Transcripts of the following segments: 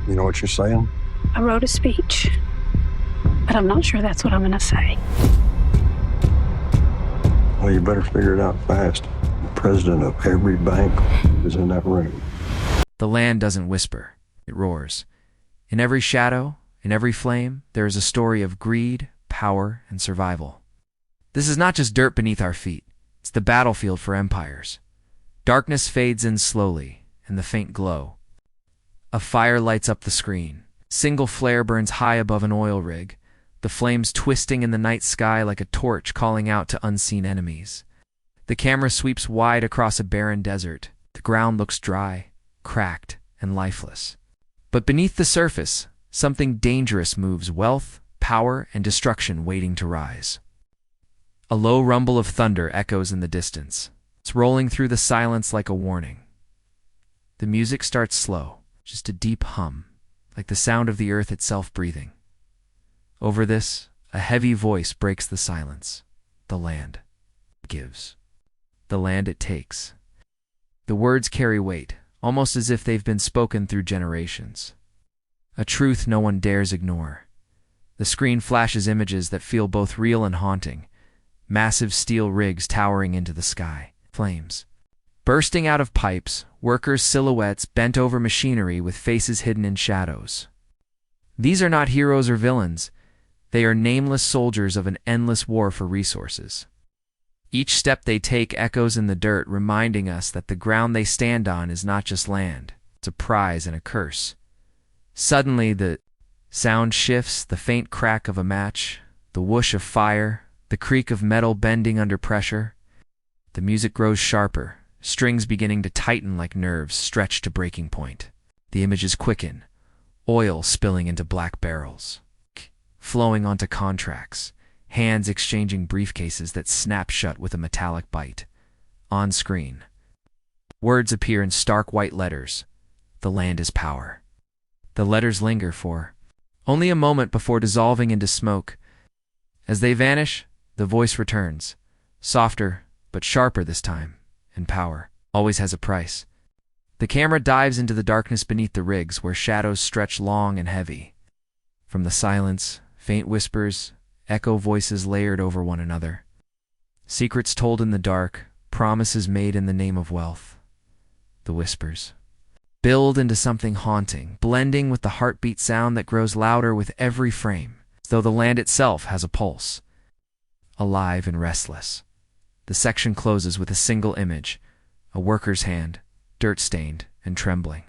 You know what you're saying? I wrote a speech, but I'm not sure that's what I'm going to say. Well, you better figure it out fast. The president of every bank is in that room. The land doesn't whisper, it roars. In every shadow, in every flame, there is a story of greed, power, and survival. This is not just dirt beneath our feet. It's the battlefield for empires. Darkness fades in slowly, and the faint glow. A fire lights up the screen. Single flare burns high above an oil rig, the flames twisting in the night sky like a torch calling out to unseen enemies. The camera sweeps wide across a barren desert. The ground looks dry, cracked, and lifeless. But beneath the surface, something dangerous moves, wealth, power, and destruction waiting to rise. A low rumble of thunder echoes in the distance. It's rolling through the silence like a warning. The music starts slow, just a deep hum, like the sound of the earth itself breathing. Over this, a heavy voice breaks the silence. The land gives. The land it takes. The words carry weight, almost as if they've been spoken through generations. A truth no one dares ignore. The screen flashes images that feel both real and haunting. Massive steel rigs towering into the sky. Flames bursting out of pipes, workers' silhouettes bent over machinery with faces hidden in shadows. These are not heroes or villains. They are nameless soldiers of an endless war for resources. Each step they take echoes in the dirt, reminding us that the ground they stand on is not just land. It's a prize and a curse. Suddenly, the sound shifts, the faint crack of a match, the whoosh of fire, the creak of metal bending under pressure. The music grows sharper, strings beginning to tighten like nerves stretched to breaking point. The images quicken, oil spilling into black barrels, flowing onto contracts, hands exchanging briefcases that snap shut with a metallic bite. On screen, words appear in stark white letters. The land is power. The letters linger for only a moment before dissolving into smoke. As they vanish, the voice returns, softer but sharper this time, and power always has a price. The camera dives into the darkness beneath the rigs where shadows stretch long and heavy. From the silence, faint whispers, echo voices layered over one another. Secrets told in the dark, promises made in the name of wealth. The whispers build into something haunting, blending with the heartbeat sound that grows louder with every frame, as though the land itself has a pulse. Alive and restless. The section closes with a single image, a worker's hand, dirt-stained and trembling,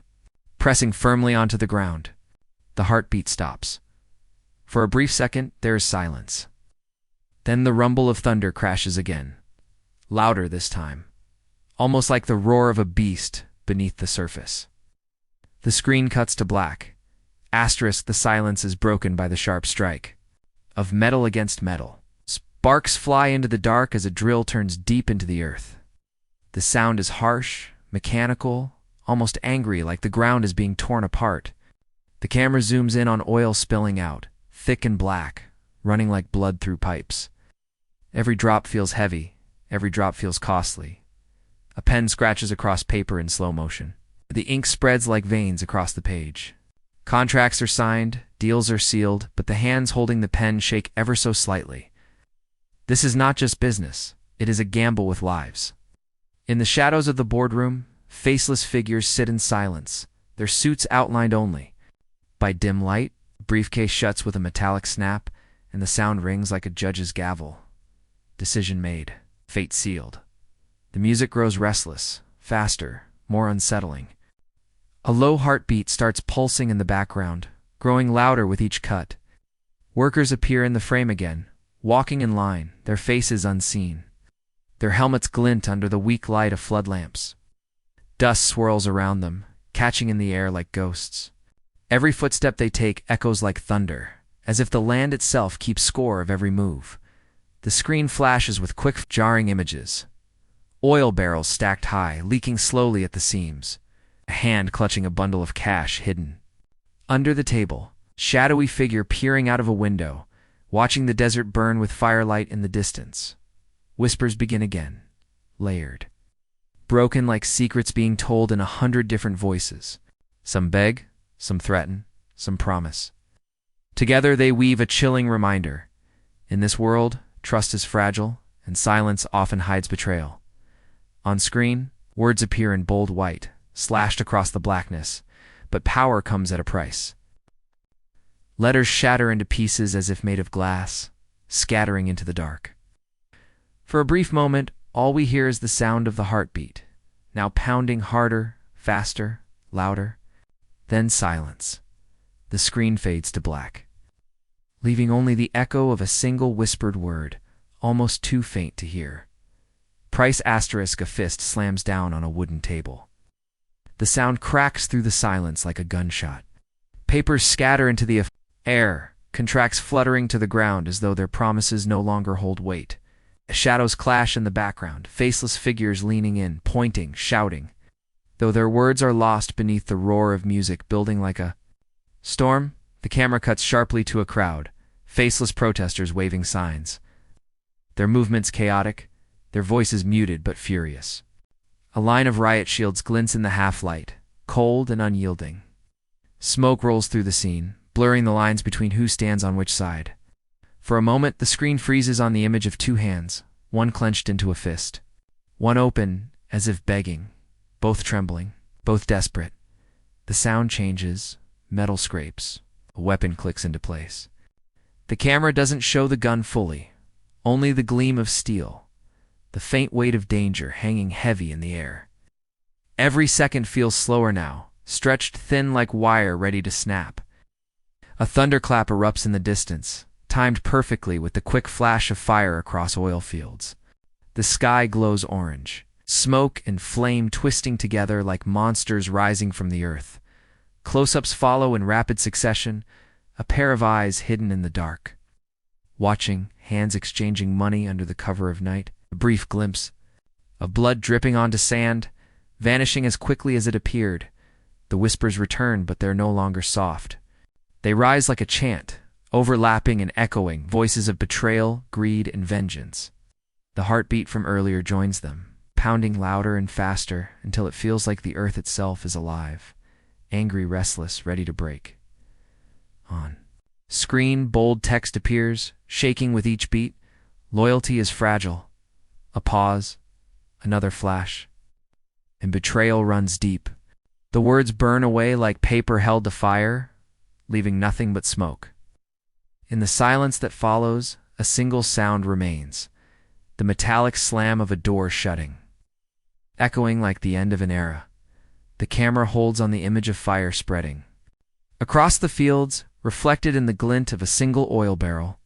pressing firmly onto the ground. The heartbeat stops. For a brief second, there is silence. Then the rumble of thunder crashes again, louder this time, almost like the roar of a beast beneath the surface. The screen cuts to black. Asterisk, the silence is broken by the sharp strike of metal against metal. Sparks fly into the dark as a drill turns deep into the earth. The sound is harsh, mechanical, almost angry, like the ground is being torn apart. The camera zooms in on oil spilling out, thick and black, running like blood through pipes. Every drop feels heavy, every drop feels costly. A pen scratches across paper in slow motion. The ink spreads like veins across the page. Contracts are signed, deals are sealed, but the hands holding the pen shake ever so slightly. This is not just business, it is a gamble with lives. In the shadows of the boardroom, faceless figures sit in silence, their suits outlined only. By dim light, the briefcase shuts with a metallic snap, and the sound rings like a judge's gavel. Decision made, fate sealed. The music grows restless, faster, more unsettling. A low heartbeat starts pulsing in the background, growing louder with each cut. Workers appear in the frame again, walking in line, their faces unseen. Their helmets glint under the weak light of flood lamps. Dust swirls around them, catching in the air like ghosts. Every footstep they take echoes like thunder, as if the land itself keeps score of every move. The screen flashes with quick, jarring images. Oil barrels stacked high, leaking slowly at the seams. A hand clutching a bundle of cash hidden. Under the table, shadowy figure peering out of a window, watching the desert burn with firelight in the distance. Whispers begin again, layered. Broken like secrets being told in 100 different voices. Some beg, some threaten, some promise. Together they weave a chilling reminder. In this world, trust is fragile, and silence often hides betrayal. On screen, words appear in bold white, slashed across the blackness, but power comes at a price. Letters shatter into pieces as if made of glass, scattering into the dark. For a brief moment, all we hear is the sound of the heartbeat, now pounding harder, faster, louder. Then silence. The screen fades to black, leaving only the echo of a single whispered word, almost too faint to hear. Price asterisk a fist slams down on a wooden table. The sound cracks through the silence like a gunshot. Papers scatter into the air, contracts fluttering to the ground as though their promises no longer hold weight. Shadows clash in the background, faceless figures leaning in, pointing, shouting. Though their words are lost beneath the roar of music building like a storm, the camera cuts sharply to a crowd, faceless protesters waving signs. Their movements chaotic, their voices muted but furious. A line of riot shields glints in the half-light, cold and unyielding. Smoke rolls through the scene, blurring the lines between who stands on which side. For a moment, the screen freezes on the image of two hands, one clenched into a fist, one open as if begging, both trembling, both desperate. The sound changes, metal scrapes, a weapon clicks into place. The camera doesn't show the gun fully, only the gleam of steel, the faint weight of danger hanging heavy in the air. Every second feels slower now, stretched thin like wire ready to snap. A thunderclap erupts in the distance, timed perfectly with the quick flash of fire across oil fields. The sky glows orange, smoke and flame twisting together like monsters rising from the earth. Close-ups follow in rapid succession, a pair of eyes hidden in the dark. Watching, hands exchanging money under the cover of night, a brief glimpse of blood dripping onto sand, vanishing as quickly as it appeared. The whispers return, but they're no longer soft. They rise like a chant, overlapping and echoing, voices of betrayal, greed, and vengeance. The heartbeat from earlier joins them, pounding louder and faster until it feels like the earth itself is alive, angry, restless, ready to break. On screen, bold text appears, shaking with each beat. Loyalty is fragile. A pause, another flash, and betrayal runs deep. The words burn away like paper held to fire, leaving nothing but smoke. In the silence that follows, a single sound remains, the metallic slam of a door shutting. Echoing like the end of an era, the camera holds on the image of fire spreading. Across the fields, reflected in the glint of a single oil barrel,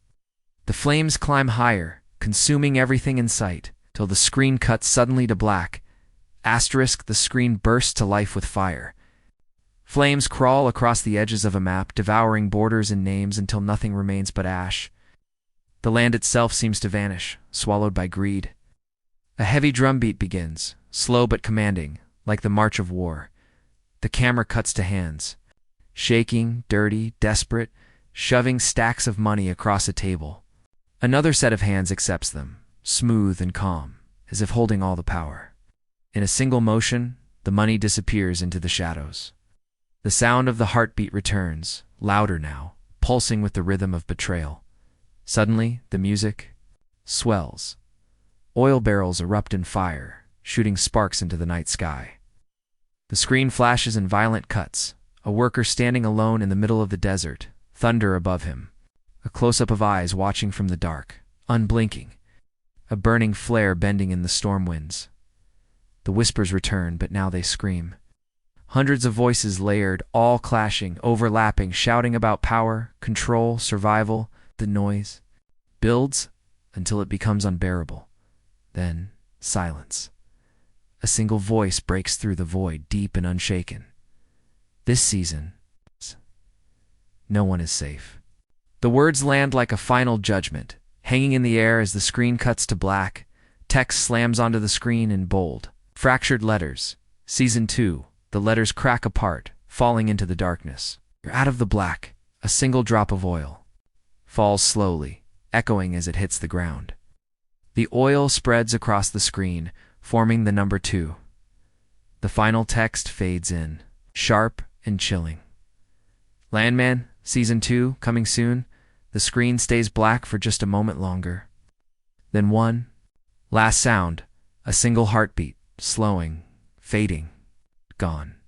the flames climb higher, consuming everything in sight, till the screen cuts suddenly to black. Asterisk, the screen bursts to life with fire. Flames crawl across the edges of a map, devouring borders and names until nothing remains but ash. The land itself seems to vanish, swallowed by greed. A heavy drumbeat begins, slow but commanding, like the march of war. The camera cuts to hands, shaking, dirty, desperate, shoving stacks of money across a table. Another set of hands accepts them, smooth and calm, as if holding all the power. In a single motion, the money disappears into the shadows. The sound of the heartbeat returns, louder now, pulsing with the rhythm of betrayal. Suddenly, the music swells. Oil barrels erupt in fire, shooting sparks into the night sky. The screen flashes in violent cuts, a worker standing alone in the middle of the desert, thunder above him. A close-up of eyes watching from the dark, unblinking. A burning flare bending in the storm winds. The whispers return, but now they scream. Hundreds of voices layered, all clashing, overlapping, shouting about power, control, survival. The noise builds until it becomes unbearable. Then, silence. A single voice breaks through the void, deep and unshaken. This season, no one is safe. The words land like a final judgment, hanging in the air as the screen cuts to black. Text slams onto the screen in bold. Fractured letters. Season 2. The letters crack apart, falling into the darkness. You're out of the black. A single drop of oil falls slowly, echoing as it hits the ground. The oil spreads across the screen, forming the number 2. The final text fades in, sharp and chilling. Landman, Season 2, coming soon. The screen stays black for just a moment longer. Then one last sound, a single heartbeat, slowing, fading, gone.